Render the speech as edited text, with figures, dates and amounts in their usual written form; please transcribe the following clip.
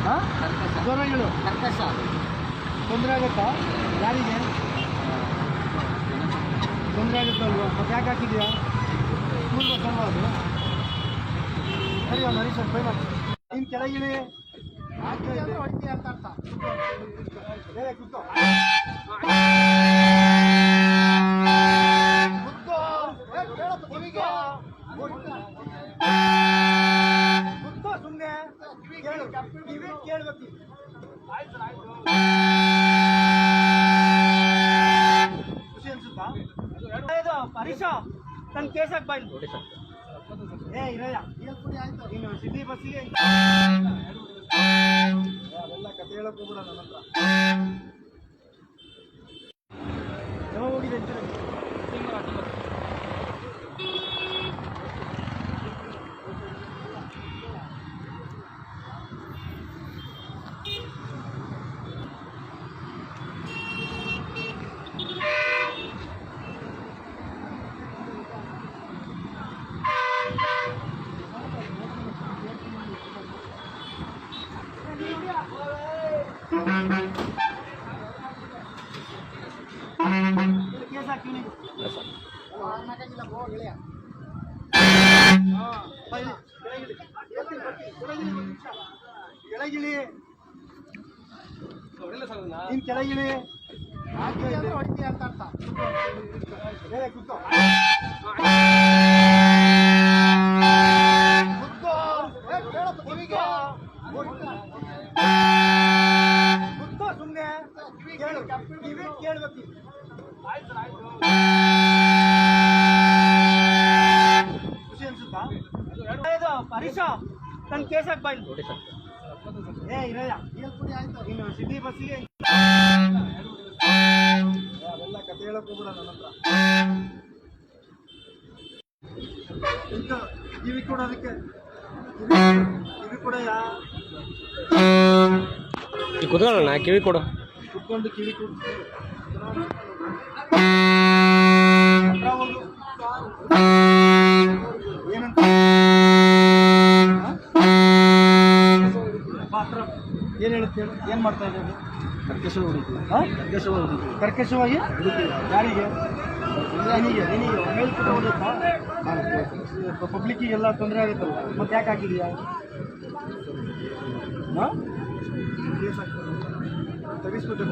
ಹಾಂ ಜ್ವರಗಳು ಕರ್ಕಶ ತೊಂದರೆ ಆಗುತ್ತಾ ಯಾರಿಗೆ ತೊಂದರೆ ಆಗುತ್ತಲ್ವ ಮತ್ತೆ ಯಾಕೆ ಹಾಕಿದ್ಯಾ ಸ್ಕೂಲ್ ಬಸ್ ಅಲ್ವಾ ಅದು ಸರಿ ಒಂದು ಹರೀಶ್ ಫೈ ಮಾಡಿ ನೀನು ಕೆಳಗಿಳಿ ಹೊಡಿತೀಯ ಅಂತ ಅರ್ಥ ಕೂತ್ಕೋ ಕೂತ್ಕೋ ಸುಮ್ಮನೆ ಕೇಳ್ಬೇಕು ಖುಷಿ ಅನ್ಸುತ್ತಾ ಇದು ಹರೀಶ ನನ್ನ ಕೇಸಕ್ಕೆ ಬಾಯ್ ಏ ಇರಯ್ಯ ನೀನು ಸಿಟಿ ಬಸ್ಸಿಗೆ ಅದೆಲ್ಲ ಕತೆ ಹೇಳಕ್ ಹೋಗ್ಬಿಡ ನನ್ನ ಹತ್ರ ಯಾವಾಗ ಹೋಗಿದೆ ಕೇಸ್ ಹಾಕ್ತೀನಿ ಕೆಳಗಿಳಿ ನೀನ್ ಕೆಳಗಿಳಿ ಹೊಡಿತೀಯ ಅಂತ ಅರ್ಥ ಕೂತ್ಕೋ ಕೂತ್ಕೋ ಸುಮ್ಮನೆ ಕೇಳ್ಬೇಕು ಖುಷಿ ಅನ್ಸುತ್ತಾ ಇದು ಹರೀಶ ನನ್ನ ಕೇಸಕ್ಕೆ ಬಾಯ್ ಏ ಇರಯ್ಯ ನೀನು ಸಿಟಿ ಬಸ್ಸಿಗೆ ಅದೆಲ್ಲ ಕತೆ ಹೇಳಕ್ ಹೋಗ್ಬಿಡ ನನ್ನ ಹತ್ರ ಕಿವಿ ಕೊಡೋದಕ್ಕೆ ಕಿವಿ ಕೊಡಯ್ಯ ಕುತ್ಕೊಳ್ಳೋಣ ಕಿವಿ ಕೊಡು ಕುತ್ಕೊಂಡು ಕಿವಿ ಕೊಡು ಏನಂತ ಏನು ಹೇಳುತ್ತೆ ಏನು ಮಾಡ್ತಾ ಇದ್ದೀವಿ ಕರ್ಕಶವಾಗಿ ಹೊಡಿತೀವಿ ಹಾಂ ಕರ್ಕಶವಾಗಿ ಹೊಡಿತೀವಿ ಕರ್ಕಶವಾಗಿ ಹೊಡಿತೀವಿ ಯಾರಿಗೆ ನಿನಗೆ ಮೇಲ್ಪುಟ ಹೊಡುತ್ತಾ ಪಬ್ಲಿಕ್ಕಿಗೆಲ್ಲ ತೊಂದರೆ ಆಗುತ್ತಲ್ಲ ಮತ್ತೆ ಯಾಕೆ ಹಾಕಿದೀಯಾ ಹಾಂ ಕೇಸ್ ಆಗ್ತದೆ ತೆಗಿಸ್ಬಿಟ್ಟು